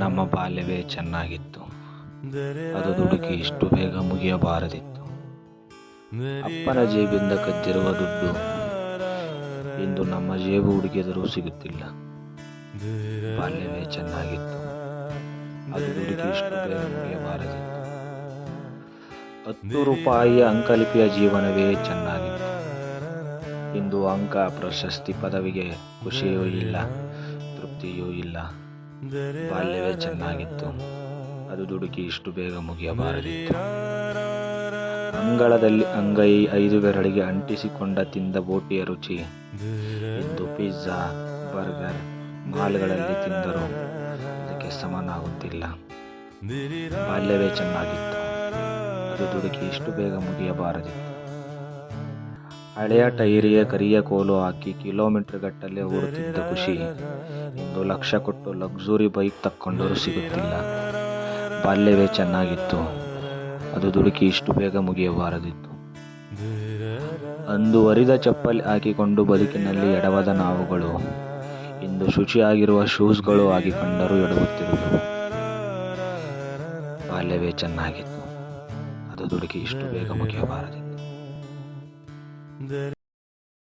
ನಮ್ಮ ಬಾಲ್ಯವೇ ಚೆನ್ನಾಗಿತ್ತು, ಅದು ದುಡುಕಿ ಇಷ್ಟು ಬೇಗ ಮುಗಿಯಬಾರದಿತ್ತು. ಅಪ್ಪನ ಜೇಬಿಂದ ಕದ್ದಿರುವ ದುಡ್ಡು ಇಂದು ನಮ್ಮ ಜೇಬು ಹುಡುಕಿದರೂ ಸಿಗುತ್ತಿಲ್ಲ. ಬಾಲ್ಯವೇ ಚೆನ್ನಾಗಿತ್ತು, ಅದು ದುಡುಕಿ ಇಷ್ಟು ಬೇಗ ಮುಗಿಯಬಾರದಿತ್ತು. 10 ರೂಪಾಯಿಯ ಅಂಕಲಿಪಿಯ ಜೀವನವೇ ಚೆನ್ನಾಗಿತ್ತು. ಇಂದು ಅಂಕ, ಪ್ರಶಸ್ತಿ, ಪದವಿಗೆ ಖುಷಿಯೂ ಇಲ್ಲ, ತೃಪ್ತಿಯೂ ಇಲ್ಲ. ಬಾಲ್ಯವೇ ಚೆನ್ನಾಗಿತ್ತು, ಅದು ದುಡುಕಿ ಇಷ್ಟು ಬೇಗ ಮುಗಿಯಬಾರದಿತ್ತು. ಅಂಗಳದಲ್ಲಿ ಅಂಗೈ 5 ಬೆರಳಿಗೆ ಅಂಟಿಸಿಕೊಂಡ ತಿಂದ ಬೋಟಿಯ ರುಚಿ ಇಂದು ಪಿಜ್ಜಾ, ಬರ್ಗರ್, ಮಾಲ್ಗಳಲ್ಲಿ ತಿಂದರೂ ಅದಕ್ಕೆ ಸಮನಾಗುತ್ತಿಲ್ಲ. ಬಾಲ್ಯವೇ ಚೆನ್ನಾಗಿತ್ತು, ಅದು ದುಡುಕಿ ಇಷ್ಟು ಬೇಗ ಮುಗಿಯಬಾರದಿತ್ತು. ಹಳೆಯ ಟೈರಿಗೆ ಕರಿಯ ಕೋಲು ಹಾಕಿ ಕಿಲೋಮೀಟರ್ ಗಟ್ಟಲೆ ಓಡುತ್ತಿದ್ದ ಖುಷಿ ಇಂದು ಲಕ್ಷ ಕೊಟ್ಟು ಲಕ್ಸುರಿ ಬೈಕ್ ತಕ್ಕೊಂಡರೂ ಸಿಗುತ್ತಿಲ್ಲ. ಬಾಲ್ಯವೇ ಚೆನ್ನಾಗಿತ್ತು, ಅದು ದುಡುಕಿ ಇಷ್ಟು ಬೇಗ ಮುಗಿಯಬಾರದಿತ್ತು. ಅಂದು ಒರಿದ ಚಪ್ಪಲಿ ಹಾಕಿಕೊಂಡು ಬದುಕಿನಲ್ಲಿ ಎಡವದ ನಾವುಗಳು ಇಂದು ಶುಚಿಯಾಗಿರುವ ಶೂಸ್ಗಳು ಹಾಕಿಕೊಂಡರೂ ಎಡವುತ್ತಿರುವೆವು. ಬಾಲ್ಯವೇ ಚೆನ್ನಾಗಿತ್ತು, ಅದು ದುಡುಕಿ ಇಷ್ಟು ಬೇಗ ಮುಗಿಯಬಾರದಿತ್ತು.